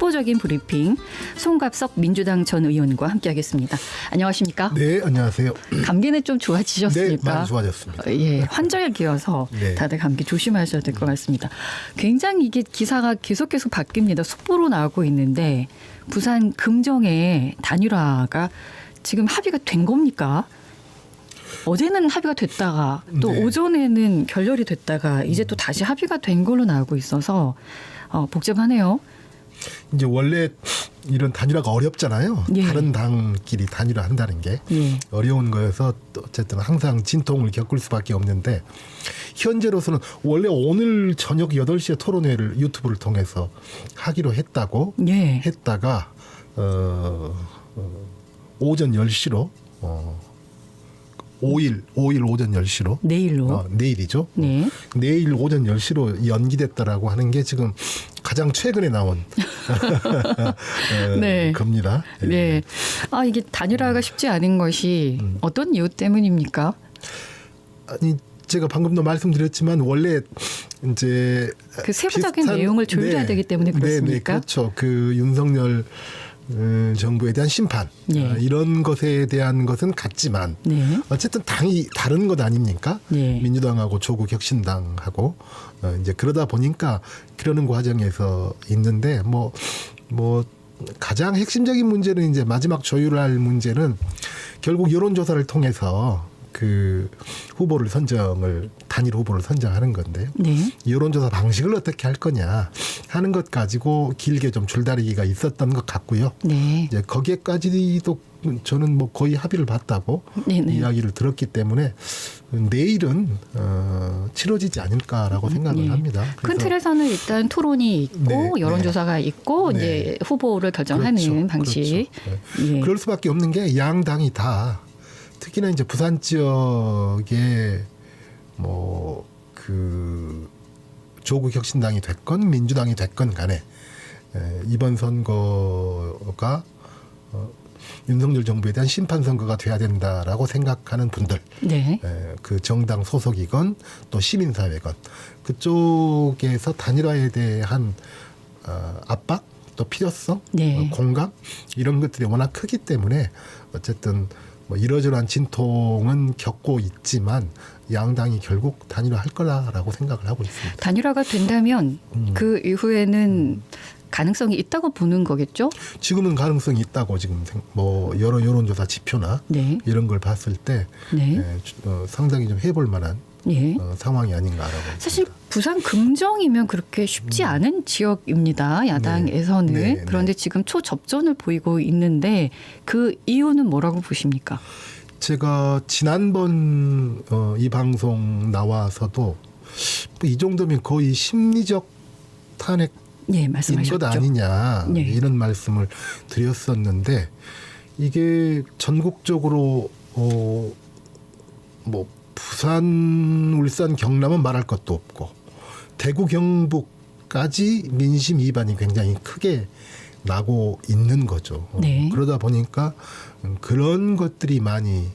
속보적인 브리핑 송갑석 민주당 전 의원과 함께하겠습니다. 안녕하십니까? 네, 안녕하세요. 감기는 좀 좋아지셨습니까? 네, 많이 좋아졌습니다. 예, 환절기에 기어서 네. 다들 감기 조심하셔야 될 것 같습니다. 굉장히 이게 기사가 계속 바뀝니다. 속보로 나오고 있는데 부산 금정의 단일화가 지금 합의가 된 겁니까? 어제는 합의가 됐다가 또 네. 오전에는 결렬이 됐다가 이제 또 다시 합의가 된 걸로 나오고 있어서 복잡하네요. 이제 원래 이런 단일화가 어렵잖아요. 예. 다른 당끼리 단일화한다는 게 예. 어려운 거여서 또 어쨌든 항상 진통을 겪을 수밖에 없는데 현재로서는 원래 오늘 저녁 8시에 토론회를 유튜브를 통해서 하기로 했다고 예. 했다가 오전 10시로 5일 오전 10시로 내일로. 내일이죠. 네. 내일 오전 10시로 연기됐다라고 하는 게 지금 가장 최근에 나온 네. 겁니다. 네. 아, 이게 단일화가 쉽지 않은 것이 어떤 이유 때문입니까? 아니 제가 방금도 말씀드렸지만 원래 이제 그 세부적인 비슷한- 내용을 조율해야 되기 때문에 그렇습니까? 네, 그렇죠. 그 윤석열 정부에 대한 심판 네. 이런 것에 대한 것은 같지만 네. 어쨌든 당이 다른 것 아닙니까? 네. 민주당하고 조국혁신당하고 이제 그러다 보니까 그러는 과정에서 있는데 뭐 가장 핵심적인 문제는 이제 마지막 조율할 문제는 결국 여론조사를 통해서 그 후보를 단일 후보를 선정하는 건데요. 네. 여론조사 방식을 어떻게 할 거냐 하는 것 가지고 길게 좀 줄다리기가 있었던 것 같고요. 네. 이제 거기에까지도 저는 뭐 거의 합의를 봤다고 네네. 이야기를 들었기 때문에 내일은 치러지지 않을까라고 생각을 네. 합니다. 큰 그래서 틀에서는 일단 토론이 있고 네, 여론조사가 있고 네. 이제 후보를 결정하는 그렇죠. 방식. 그렇죠. 예. 그럴 수밖에 없는 게 양당이 다 특히나 이제 부산 지역에 뭐 그 조국혁신당이 됐건 민주당이 됐건 간에 이번 선거가 윤석열 정부에 대한 심판 선거가 돼야 된다라고 생각하는 분들, 네. 그 정당 소속이건 또 시민사회건 그쪽에서 단일화에 대한 압박 또 필요성, 네. 공감 이런 것들이 워낙 크기 때문에 어쨌든 뭐 이러저러한 진통은 겪고 있지만 양당이 결국 단일화할 거라고 생각을 하고 있습니다. 단일화가 된다면 그 이후에는 가능성이 있다고 보는 거겠죠? 지금은 가능성이 있다고 지금 뭐 여러 여론조사 지표나 네. 이런 걸 봤을 때 네. 상당히 좀 해볼 만한 예. 상황이 아닌가라고. 사실 부산 금정이면 그렇게 쉽지 않은 지역입니다. 야당에서는. 네. 네. 그런데 지금 초접전을 보이고 있는데 그 이유는 뭐라고 보십니까? 제가 지난번 이 방송 나와서도 뭐이 정도면 거의 심리적 탄핵인 예, 것 말씀하셨죠. 아니냐 네. 이런 말씀을 드렸었는데 이게 전국적으로 뭐 부산, 울산, 경남은 말할 것도 없고 대구, 경북까지 민심 위반이 굉장히 크게 나고 있는 거죠. 네. 그러다 보니까 그런 것들이 많이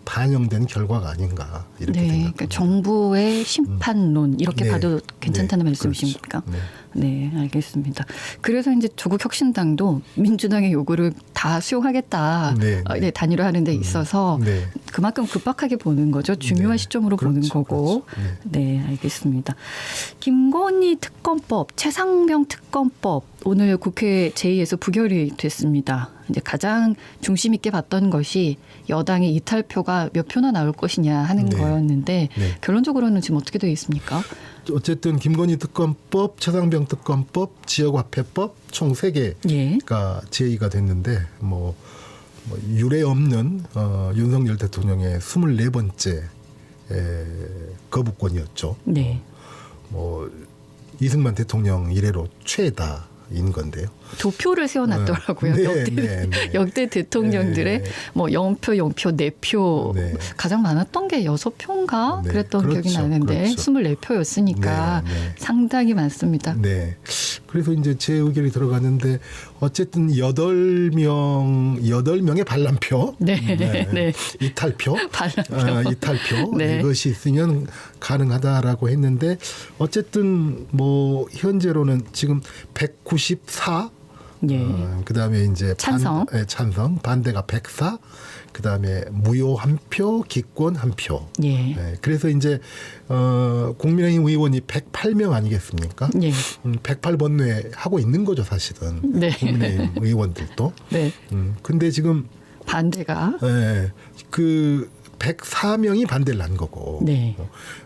반영된 결과가 아닌가 이렇게 네, 생각합니다. 그러니까 정부의 심판론 이렇게 네. 봐도 괜찮다는 네. 말씀이십니까? 그렇죠. 네. 네, 알겠습니다. 그래서 이제 조국혁신당도 민주당의 요구를 다 수용하겠다. 네, 네. 네, 단일화하는 데 있어서 네. 그만큼 급박하게 보는 거죠. 중요한 네. 시점으로 보는 그렇죠, 거고. 그렇죠. 네, 알겠습니다. 김건희 특검법, 최상병 특검법 오늘 국회 제2에서 부결이 됐습니다. 이제 가장 중심 있게 봤던 것이 여당의 이탈표가 몇 표나 나올 것이냐 하는 네. 거였는데 네. 결론적으로는 지금 어떻게 되어 있습니까? 어쨌든 김건희 특검법, 최상병 특검법, 지역화폐법 총 3개가 예. 제의가 됐는데 뭐 유례 없는 윤석열 대통령의 24번째 거부권이었죠. 네. 뭐 이승만 대통령 이래로 최다인 건데요. 도표를 세워놨더라고요. 네, 역대, 역대 대통령들의 네. 뭐 0표, 0표, 4표 네. 가장 많았던 게 6표인가 네, 그랬던 그렇죠, 기억이 나는데 그렇죠. 24표였으니까 네, 네. 상당히 많습니다. 네. 그래서 이제 제 의견이 들어갔는데 어쨌든 8명의 반란표. 네. 네. 이탈표. 반란표. 이탈표. 네. 이것이 있으면 가능하다라고 했는데 어쨌든 뭐 현재로는 지금 194 예. 그다음에 이제 찬성. 찬성, 반대가 104, 그다음에 무효 1표, 기권 1표. 예. 그래서 이제 국민의힘 의원이 108명 아니겠습니까? 예. 108번뇌 하고 있는 거죠, 사실은. 네. 국민의힘 의원들도. 네. 근데 지금 반대가 그 104명이 반대를 한 거고. 네.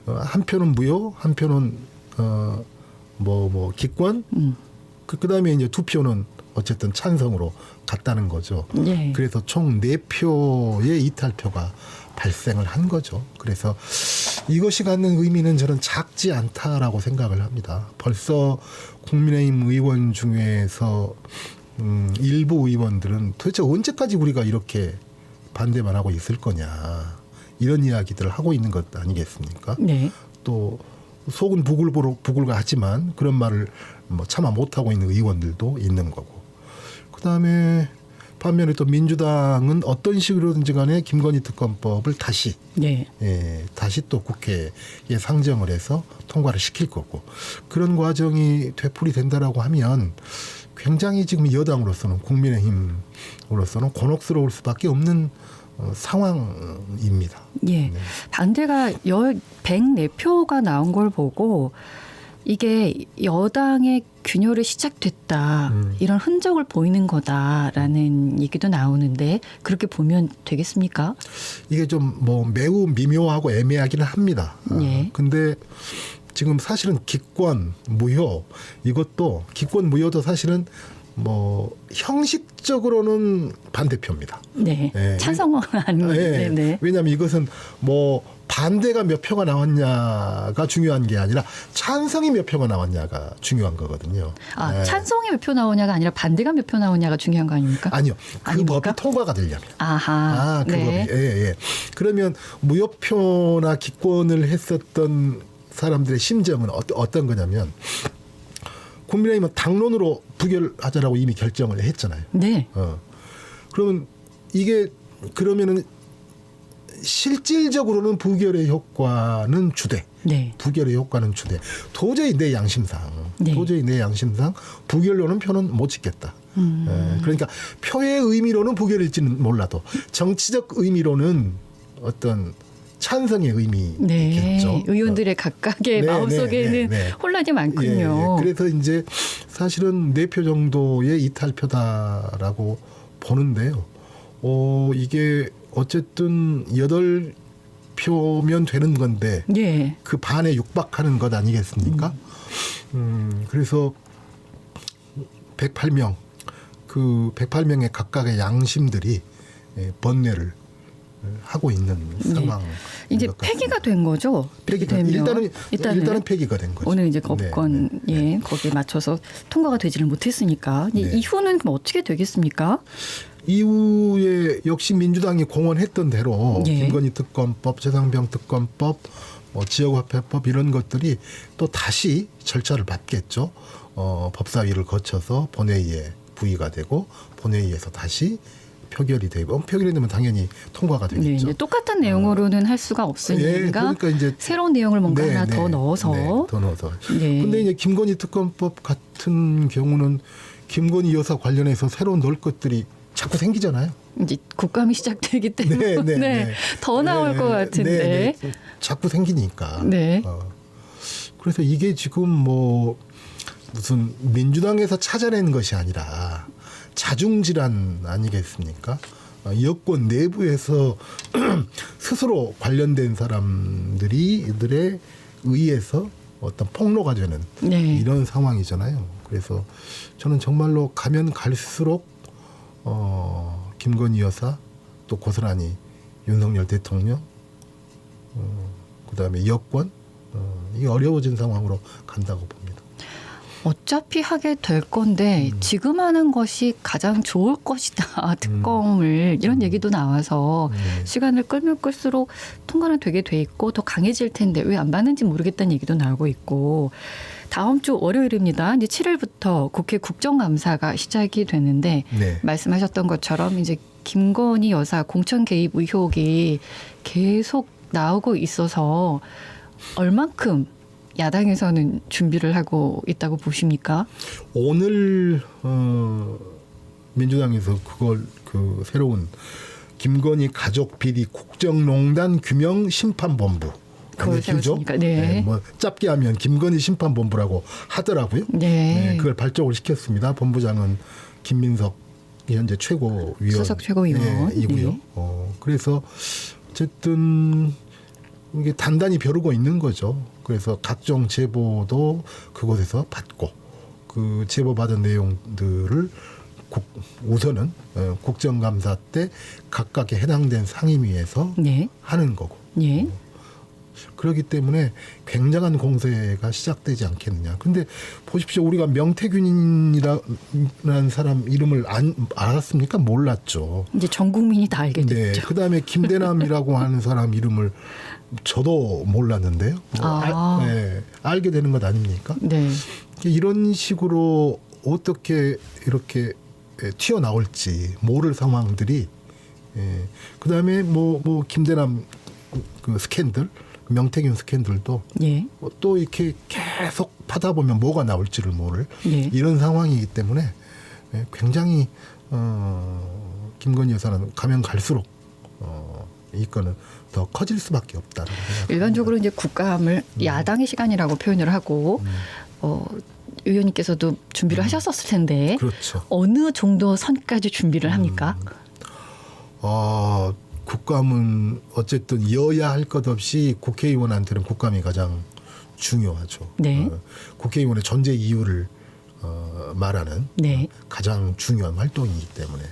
한 표는 무효, 한 표는 기권. 그다음에 이제 2표는 어쨌든 찬성으로 갔다는 거죠. 예. 그래서 총 4표의 이탈표가 발생을 한 거죠. 그래서 이것이 갖는 의미는 저는 작지 않다라고 생각을 합니다. 벌써 국민의힘 의원 중에서 일부 의원들은 도대체 언제까지 우리가 이렇게 반대만 하고 있을 거냐, 이런 이야기들을 하고 있는 것 아니겠습니까? 네. 또 속은 부글부글 하지만 그런 말을 차마 못하고 있는 의원들도 있는 거고. 그다음에 반면에 또 민주당은 어떤 식으로든지 간에 김건희 특검법을 다시 네. 다시 또 국회에 상정을 해서 통과를 시킬 거고, 그런 과정이 되풀이 된다라고 하면 굉장히 지금 여당으로서는, 국민의힘으로서는 곤혹스러울 수밖에 없는 상황입니다. 예. 네. 반대가 104표가 나온 걸 보고 이게 여당의 균열이 시작됐다, 이런 흔적을 보이는 거다라는 얘기도 나오는데, 그렇게 보면 되겠습니까? 이게 좀 매우 미묘하고 애매하기는 합니다. 예. 근데 지금 사실은 기권 무효, 이것도 기권 무효도 사실은 형식적으로는 반대표입니다. 네. 예. 찬성은 아닌데. 네. 왜냐하면 이것은 반대가 몇 표가 나왔냐가 중요한 게 아니라 찬성이 몇 표가 나왔냐가 중요한 거거든요. 아, 찬성이 몇 표 나오냐가 아니라 반대가 몇 표 나오냐가 중요한 거 아닙니까? 아니요. 그 아닙니까? 법이 통과가 되려면. 아하. 그 네. 법이. 예. 그러면 무효표나 기권을 했었던 사람들의 심정은 어떤 거냐면, 국민의힘은 당론으로 부결하자라고 이미 결정을 했잖아요. 네. 그러면 그러면은 실질적으로는 부결의 효과는 주되, 네. 부결의 효과는 주되, 도저히 내 양심상 부결로는 표는 못 짓겠다. 그러니까 표의 의미로는 부결일지는 몰라도 정치적 의미로는 어떤 찬성의 의미겠죠. 네. 의원들의 각각의 마음속에는 혼란이 많군요. 예. 그래서 이제 사실은 4표 정도의 이탈표다라고 보는데요. 이게 어쨌든 8표면 되는 건데, 예. 그 반에 육박하는 것 아니겠습니까? 그래서 108명, 그 108명의 각각의 양심들이 번뇌를 하고 있는 상황. 이제 폐기가 된 거죠. 일단은 폐기가 된 거죠. 오늘 이제 법권 거기에 맞춰서 통과가 되지를 못했으니까 이후는 그럼 어떻게 되겠습니까? 이후에 역시 민주당이 공언했던 대로 김건희 특검법, 최상병 특검법, 지역화폐법 이런 것들이 또 다시 절차를 밟겠죠. 법사위를 거쳐서 본회의에 부의가 되고, 본회의에서 다시 표결이 되고, 표결이 되면 당연히 통과가 되겠죠. 네, 이제 똑같은 내용으로는 할 수가 없으니까 그러니까 이제 새로운 내용을 뭔가 하나 더 넣어서. 더 넣어서. 네. 근데 이제 김건희 특검법 같은 경우는 김건희 여사 관련해서 새로 넣을 것들이 자꾸 생기잖아요. 이제 국감이 시작되기 때문에 더 나올 것 같은데. 자꾸 생기니까. 네. 그래서 이게 지금 무슨 민주당에서 찾아낸 것이 아니라 자중질환 아니겠습니까? 여권 내부에서 스스로 관련된 사람들의 의해서 어떤 폭로가 되는 이런 상황이잖아요. 그래서 저는 정말로 가면 갈수록 김건희 여사, 또 고스란히 윤석열 대통령, 그다음에 여권, 이게 어려워진 상황으로 간다고 봅니다. 어차피 하게 될 건데 지금 하는 것이 가장 좋을 것이다. 특검을 이런 얘기도 나와서 시간을 끌면 끌수록 통과는 되게 돼 있고 더 강해질 텐데 왜 안 받는지 모르겠다는 얘기도 나오고 있고, 다음 주 월요일입니다. 이제 7일부터 국회 국정감사가 시작이 되는데 말씀하셨던 것처럼 이제 김건희 여사 공천 개입 의혹이 계속 나오고 있어서 얼만큼 야당에서는 준비를 하고 있다고 보십니까? 오늘 민주당에서 그걸 그 새로운 김건희 가족 비리 국정농단 규명 심판본부 그걸 세웠습니까? 네. 뭐 짧게 하면 김건희 심판본부라고 하더라고요. 네. 그걸 발족을 시켰습니다. 본부장은 김민석 현재 최고위원 수석 최고위원. 이고요. 네. 그래서 어쨌든 이게 단단히 벼르고 있는 거죠. 그래서 각종 제보도 그곳에서 받고 그 제보 받은 내용들을 우선은 국정감사 때 각각의 해당된 상임위에서 네. 하는 거고. 예. 그렇기 때문에 굉장한 공세가 시작되지 않겠느냐. 근데 보십시오. 우리가 명태균이라는 사람 이름을 알았습니까? 몰랐죠. 이제 전 국민이 다 알게 네. 됐죠. 그다음에 김대남이라고 하는 사람 이름을 저도 몰랐는데요. 알게 되는 것 아닙니까? 네. 이런 식으로 어떻게 이렇게 튀어나올지 모를 상황들이 그다음에 뭐 김대남 그 스캔들 명태균 스캔들도 예. 또 이렇게 계속 파다 보면 뭐가 나올지를 모를 예. 이런 상황이기 때문에 굉장히 김건희 여사는 가면 갈수록 이 건은 더 커질 수밖에 없다는 생각. 일반적으로 이제 국감을 야당의 시간이라고 표현을 하고 의원님께서도 준비를 하셨었을 텐데 그렇죠. 어느 정도 선까지 준비를 합니까? 국감은 어쨌든 여야 할 것 없이 국회의원한테는 국감이 가장 중요하죠. 네. 국회의원의 존재 이유를 말하는 네. 가장 중요한 활동이기 때문에.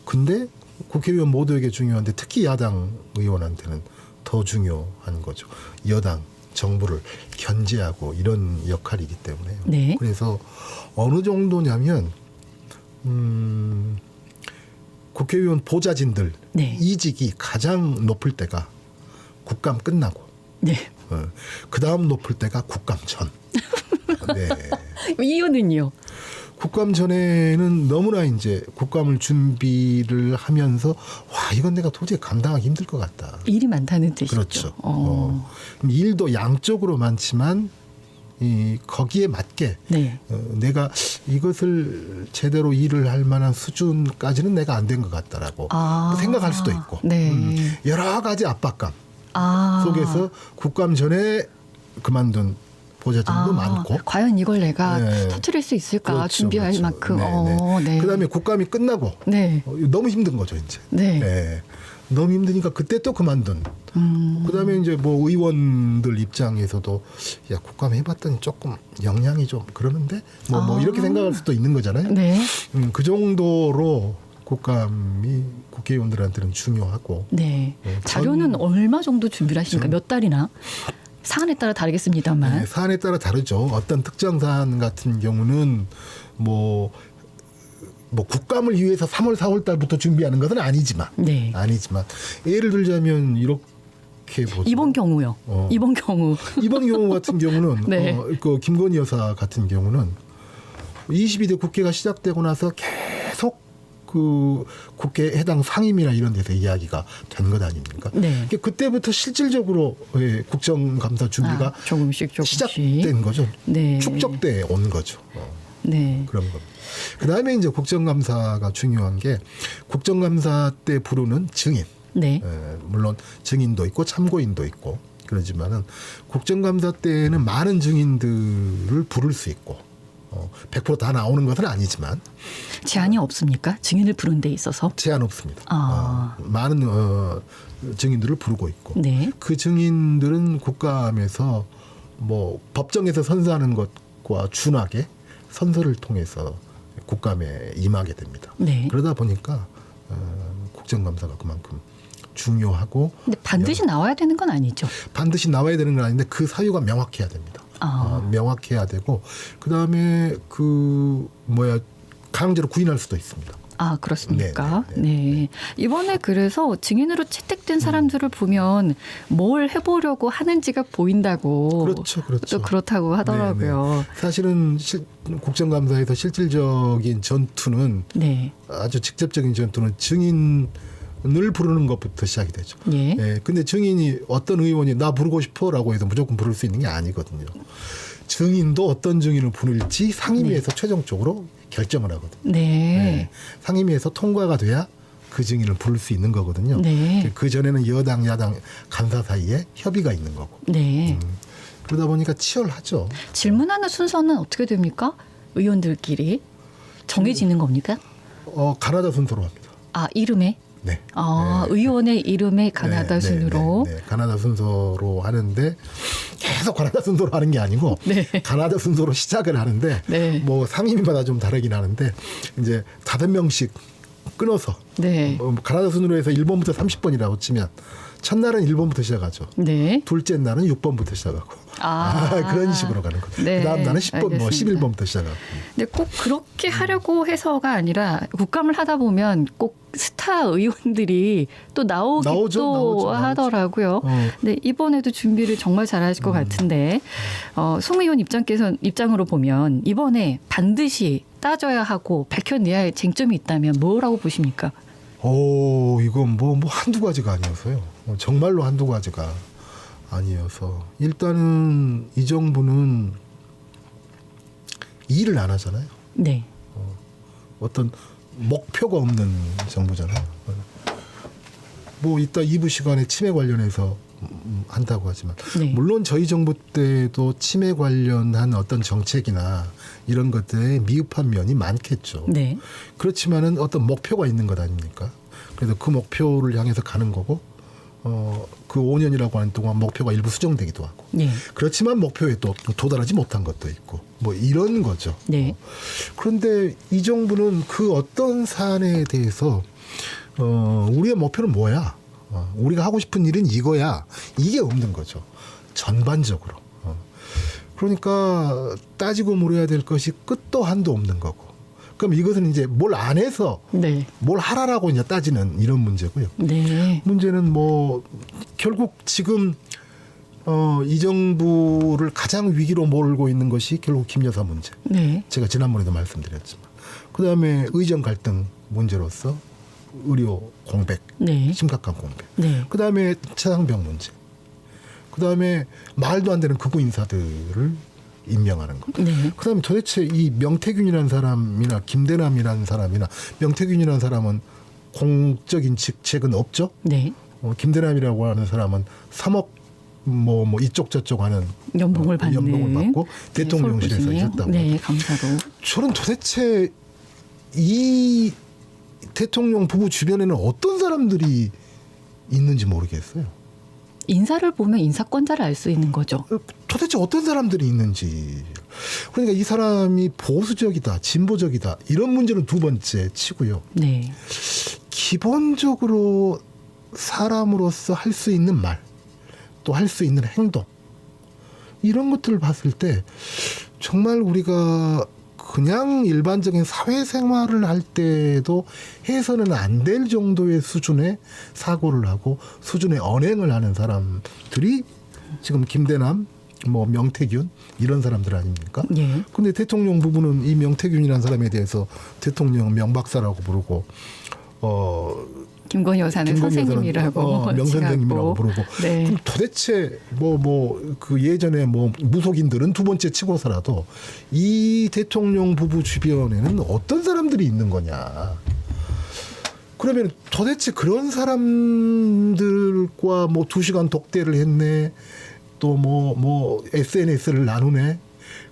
근데 국회의원 모두에게 중요한데 특히 야당 의원한테는 더 중요한 거죠. 여당, 정부를 견제하고 이런 역할이기 때문에요. 네. 그래서 어느 정도냐면 국회의원 보좌진들 네. 이직이 가장 높을 때가 국감 끝나고 네. 그 다음 높을 때가 국감 전. 네. 이유는요? 국감 전에는 너무나 이제 국감을 준비를 하면서 와 이건 내가 도저히 감당하기 힘들 것 같다. 일이 많다는 뜻이죠. 그렇죠. 일도 양쪽으로 많지만 거기에 맞게 네. 내가 이것을 제대로 일을 할 만한 수준까지는 내가 안 된 것 같다라고 생각할 수도 있고 네. 여러 가지 압박감 아. 속에서 국감 전에 그만둔 보좌진도 많고 과연 이걸 내가 네. 터뜨릴 수 있을까 그렇죠, 준비할 그렇죠. 만큼. 네. 네. 그다음에 국감이 끝나고 네. 너무 힘든 거죠 이제. 네. 너무 힘드니까 그때 또 그만둔. 그다음에 이제 뭐 의원들 입장에서도 야 국감 해봤더니 조금 역량이 좀 그러는데 뭐 이렇게 생각할 수도 있는 거잖아요. 네. 그 정도로 국감이 국회의원들한테는 중요하고. 네. 자료는 얼마 정도 준비를 하십니까? 몇 달이나? 사안에 따라 다르겠습니다만. 네, 사안에 따라 다르죠. 어떤 특정 사안 같은 경우는 뭐 국감을 위해서 3월, 4월 달부터 준비하는 것은 아니지만, 네. 예를 들자면 이렇게 보죠. 이번 경우요. 이번 경우. 이번 경우 같은 경우는 네. 그 김건희 여사 같은 경우는 22대 국회가 시작되고 나서 계속 그 국회 해당 상임이나 이런 데서 이야기가 된 것 아닙니까? 네. 그때부터 실질적으로 국정감사 준비가 조금씩. 시작된 거죠. 네. 축적돼 온 거죠. 네. 그런 겁니다. 그다음에 이제 국정감사가 중요한 게 국정감사 때 부르는 증인. 네. 물론 증인도 있고 참고인도 있고 그러지만은 국정감사 때는 많은 증인들을 부를 수 있고 100% 다 나오는 것은 아니지만 제한이 없습니까? 증인을 부른 데 있어서? 제한 없습니다. 아. 많은 증인들을 부르고 있고 네. 그 증인들은 국감에서 뭐 법정에서 선서하는 것과 준하게 선서를 통해서 국감에 임하게 됩니다. 네. 그러다 보니까 국정감사가 그만큼 중요하고 근데 반드시 나와야 되는 건 아니죠. 반드시 나와야 되는 건 아닌데 그 사유가 명확해야 됩니다. 명확해야 되고 그다음에 강제로 구인할 수도 있습니다. 아, 그렇습니까? 네. 네. 이번에 그래서 증인으로 채택된 사람들을 보면 뭘 해보려고 하는지가 보인다고. 그렇죠. 또 그렇다고 하더라고요. 네. 사실은 국정감사에서 실질적인 전투는 네. 아주 직접적인 전투는 증인 늘 부르는 것부터 시작이 되죠. 예. 예, 근데 증인이 어떤 의원이 나 부르고 싶어라고 해서 무조건 부를 수 있는 게 아니거든요. 증인도 어떤 증인을 부를지 상임위에서 최종적으로 결정을 하거든요. 네. 상임위에서 통과가 돼야 그 증인을 부를 수 있는 거거든요. 네. 그 전에는 여당, 야당 간사 사이에 협의가 있는 거고. 네. 그러다 보니까 치열하죠. 질문하는 순서는 어떻게 됩니까? 의원들끼리 정해지는 겁니까? 가나다 순서로 합니다. 아, 이름에? 네. 의원의 이름에 가나다 순으로. 네. 가나다 순서로 하는데 계속 가나다 순서로 하는 게 아니고 네. 가나다 순서로 시작을 하는데 네. 뭐 상임위마다 좀 다르긴 하는데 이제 5명씩 끊어서 네. 가나다 순으로 해서 1번부터 30번이라고 치면 첫날은 1번부터 시작하죠. 네. 둘째 날은 6번부터 시작하고 그런 식으로 가는 거죠. 네, 그다음 날은 10번, 뭐 알겠습니다. 11번부터 시작하고. 근데 꼭 그렇게 하려고 해서가 아니라 국감을 하다 보면 꼭 스타 의원들이 또 나오기도 하더라고요. 네, 이번에도 준비를 정말 잘하실 것 같은데 송 의원 입장으로 보면 이번에 반드시 따져야 하고 밝혀내야 할 쟁점이 있다면 뭐라고 보십니까? 이건 뭐 한두 가지가 아니어서요. 정말로 한두 가지가 아니어서 일단은 이 정부는 일을 안 하잖아요. 네. 어떤 목표가 없는 정부잖아요. 뭐 이따 2부 시간에 치매 관련해서 한다고 하지만 네. 물론 저희 정부 때도 치매 관련한 어떤 정책이나 이런 것들에 미흡한 면이 많겠죠. 네. 그렇지만은 어떤 목표가 있는 것 아닙니까? 그래서 그 목표를 향해서 가는 거고 그 5년이라고 하는 동안 목표가 일부 수정되기도 하고 네. 그렇지만 목표에 또 도달하지 못한 것도 있고 뭐 이런 거죠. 네. 그런데 이 정부는 그 어떤 사안에 대해서 우리의 목표는 뭐야? 우리가 하고 싶은 일은 이거야. 이게 없는 거죠. 전반적으로. 그러니까 따지고 물어야 될 것이 끝도 한도 없는 거고. 그럼 이것은 이제 뭘 안 해서 네. 뭘 하라라고 이제 따지는 이런 문제고요. 네. 문제는 뭐 결국 지금 이 정부를 가장 위기로 몰고 있는 것이 결국 김 여사 문제. 네. 제가 지난번에도 말씀드렸지만 그다음에 의정 갈등 문제로서 의료 공백, 네. 심각한 공백. 네. 그다음에 최상병 문제. 그다음에 말도 안 되는 극우 인사들을 임명하는 것. 네. 그다음에 도대체 이 명태균이라는 사람이나 김대남이라는 사람이나 명태균이라는 사람은 공적인 직책은 없죠. 네. 김대남이라고 하는 사람은 3억 뭐 이쪽 저쪽 하는 연봉을 받고 대통령실에서 서울시네요. 있었다고. 네, 감사로. 저는 도대체 이 대통령 부부 주변에는 어떤 사람들이 있는지 모르겠어요. 인사를 보면 인사권자를 알 수 있는 거죠. 도대체 어떤 사람들이 있는지. 그러니까 이 사람이 보수적이다, 진보적이다 이런 문제는 두 번째 치고요. 네. 기본적으로 사람으로서 할 수 있는 말, 또 할 수 있는 행동 이런 것들을 봤을 때 정말 우리가 그냥 일반적인 사회생활을 할 때도 해서는 안 될 정도의 수준의 사고를 하고 수준의 언행을 하는 사람들이 지금 김대남, 뭐 명태균 이런 사람들 아닙니까? 예. 근데 대통령 부부는 이 명태균이라는 사람에 대해서 대통령 명박사라고 부르고 김건희 여사는 선생님이라고 명선생님이라고 부르고 네. 그럼 도대체 그 예전에 뭐 무속인들은 두 번째 치고서라도 이 대통령 부부 주변에는 어떤 사람들이 있는 거냐? 그러면 도대체 그런 사람들과 뭐 2시간 독대를 했네, 또 뭐 SNS를 나누네.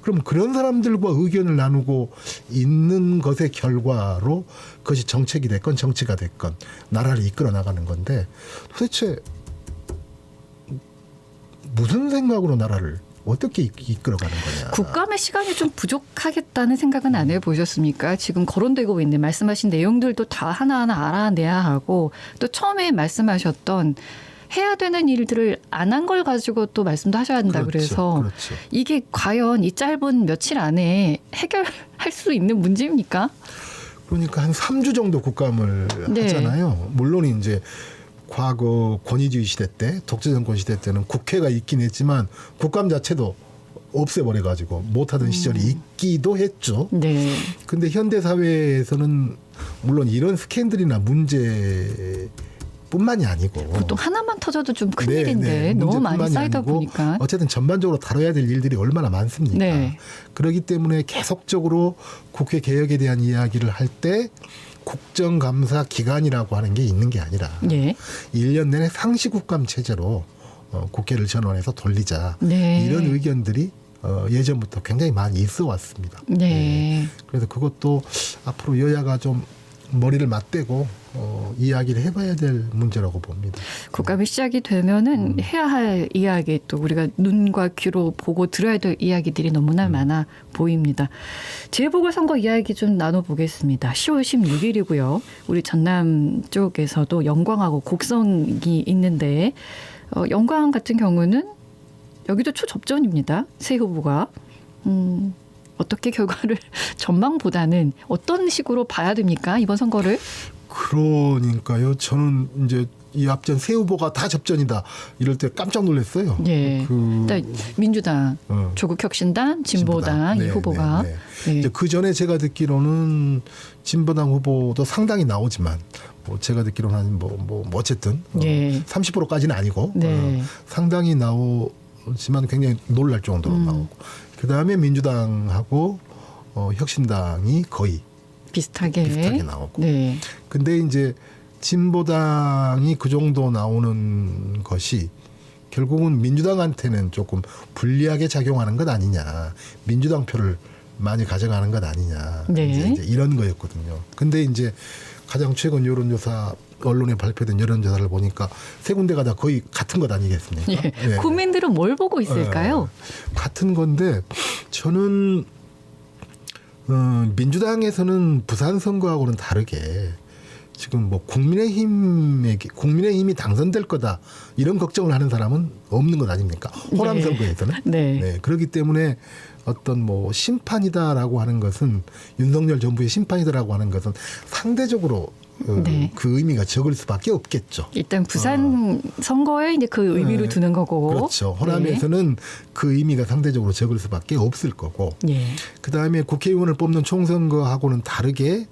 그럼 그런 사람들과 의견을 나누고 있는 것의 결과로 그것이 정책이 됐건 정치가 됐건 나라를 이끌어 나가는 건데 도대체 무슨 생각으로 나라를 어떻게 이끌어가는 거냐. 국감의 시간이 좀 부족하겠다는 생각은 안 해보셨습니까? 지금 거론되고 있는 말씀하신 내용들도 다 하나하나 알아내야 하고 또 처음에 말씀하셨던 해야 되는 일들을 안 한 걸 가지고 또 말씀도 하셔야 한다. 그래서 그렇죠. 이게 과연 이 짧은 며칠 안에 해결할 수 있는 문제입니까? 그러니까 한 3주 정도 국감을 네. 하잖아요. 물론 이제 과거 권위주의 시대 때, 독재정권 시대 때는 국회가 있긴 했지만 국감 자체도 없애버려가지고 못하던 시절이 있기도 했죠. 네. 근데 현대 사회에서는 물론 이런 스캔들이나 문제에 뿐만이 아니고 보통 하나만 터져도 좀 큰일인데 너무 많이 문제뿐만이 쌓이다 아니고 보니까. 어쨌든 전반적으로 다뤄야 될 일들이 얼마나 많습니까? 네. 그렇기 때문에 계속적으로 국회 개혁에 대한 이야기를 할 때 국정감사 기간이라고 하는 게 있는 게 아니라 예. 1년 내내 상시국감 체제로 국회를 전원해서 돌리자. 네. 이런 의견들이 예전부터 굉장히 많이 있어 왔습니다. 네. 그래서 그것도 앞으로 여야가 좀 머리를 맞대고 이야기를 해봐야 될 문제라고 봅니다. 국감이 시작이 되면은 해야 할 이야기, 또 우리가 눈과 귀로 보고 들어야 될 이야기들이 너무나 많아 보입니다. 재보궐선거 이야기 좀 나눠보겠습니다. 10월 16일이고요. 우리 전남 쪽에서도 영광하고 곡성이 있는데 영광 같은 경우는 여기도 초접전입니다. 새 후보가. 어떻게 결과를 전망보다는 어떤 식으로 봐야 됩니까? 이번 선거를? 그러니까요. 저는 이제 이 앞전 새 후보가 다 접전이다 이럴 때 깜짝 놀랐어요. 예. 일단 민주당, 어. 조국혁신당, 진보당 이 네, 후보가. 네, 네. 네. 이제 그 전에 제가 듣기로는 진보당 후보도 상당히 나오지만 제가 듣기로는 한 뭐 어쨌든 예. 30%까지는 아니고 네. 상당히 나오지만 굉장히 놀랄 정도로 나오고 그 다음에 민주당하고 혁신당이 거의 비슷하게 나오고. 네. 근데 이제 진보당이 그 정도 나오는 것이 결국은 민주당한테는 조금 불리하게 작용하는 것 아니냐. 민주당 표를 많이 가져가는 것 아니냐. 네. 이제 이런 거였거든요. 근데 이제 가장 최근 여론조사 언론에 발표된 여론조사를 보니까 세 군데가 다 거의 같은 것 아니겠습니까? 예. 네. 국민들은 뭘 보고 있을까요? 같은 건데 저는 민주당에서는 부산 선거하고는 다르게 지금 뭐 국민의힘이 당선될 거다 이런 걱정을 하는 사람은 없는 것 아닙니까? 호남 네. 선거에서는. 네. 네. 그렇기 때문에 어떤 뭐 심판이다라고 하는 것은 윤석열 정부의 심판이다라고 하는 것은 상대적으로 네. 그 의미가 적을 수밖에 없겠죠. 일단 부산 선거에 이제 그 의미를 네. 두는 거고. 그렇죠. 호남에서는 그 의미가 상대적으로 적을 수밖에 없을 거고. 예. 그다음에 국회의원을 뽑는 총선거하고는 다르게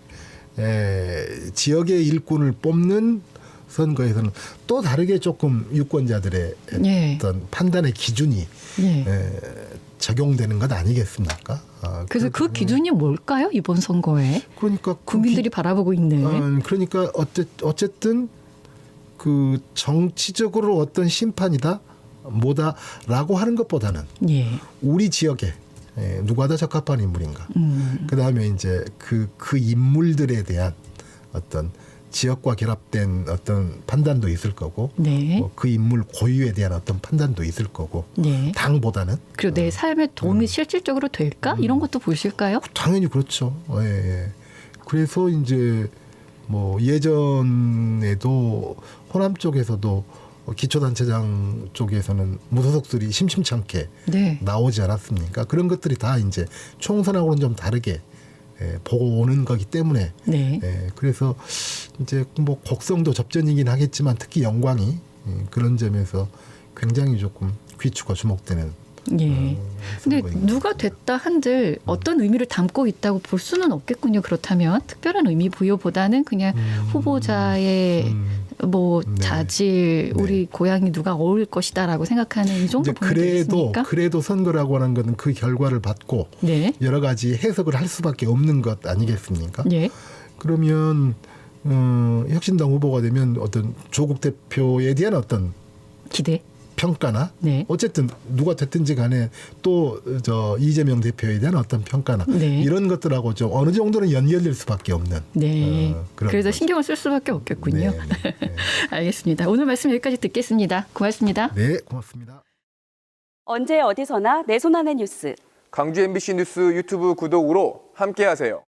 지역의 일꾼을 뽑는 선거에서는 또 다르게 조금 유권자들의 예. 어떤 판단의 기준이 예. 적용되는 것 아니겠습니까? 그래서 그 기준이 뭘까요? 이번 선거에 그러니까 국민들이 바라보고 있는. 그러니까 어쨌든 그 정치적으로 어떤 심판이다 뭐다라고 하는 것보다는 예. 우리 지역에 누가 더 적합한 인물인가. 그다음에 이제 그 인물들에 대한 어떤 지역과 결합된 어떤 판단도 있을 거고 네. 그 인물 고유에 대한 어떤 판단도 있을 거고 네. 당보다는 그리고 내 삶에 도움이 실질적으로 될까? 이런 것도 보실까요? 당연히 그렇죠. 예. 그래서 이제 뭐 예전에도 호남 쪽에서도 기초단체장 쪽에서는 무소속들이 심심찮게 네. 나오지 않았습니까? 그런 것들이 다 이제 총선하고는 좀 다르게 보고 오는 거기 때문에 네. 그래서 이제 뭐 곡성도 접전이긴 하겠지만 특히 영광이 그런 점에서 굉장히 조금 귀추가 주목되는. 예. 근데 선거입니다. 누가 됐다 한들 어떤 의미를 담고 있다고 볼 수는 없겠군요. 그렇다면 특별한 의미 부여보다는 그냥 후보자의 뭐 네. 자질, 네. 우리 고향이 누가 어울릴 것이다라고 생각하는 이 정도 이제 보면 되겠습니까? 그래도 선거라고 하는 것은 그 결과를 받고 네. 여러 가지 해석을 할 수밖에 없는 것 아니겠습니까? 예. 그러면 혁신당 후보가 되면 어떤 조국 대표에 대한 어떤 기대. 평가나 네. 어쨌든 누가 됐든지 간에 또 저 이재명 대표에 대한 어떤 평가나 네. 이런 것들하고 좀 어느 정도는 연결될 수밖에 없는. 네. 그런 그래서 거죠. 신경을 쓸 수밖에 없겠군요. 네, 네. 알겠습니다. 오늘 말씀 여기까지 듣겠습니다. 고맙습니다. 네, 고맙습니다. 언제 어디서나 내 손 안의 뉴스. 강주 MBC 뉴스 유튜브 구독으로 함께하세요.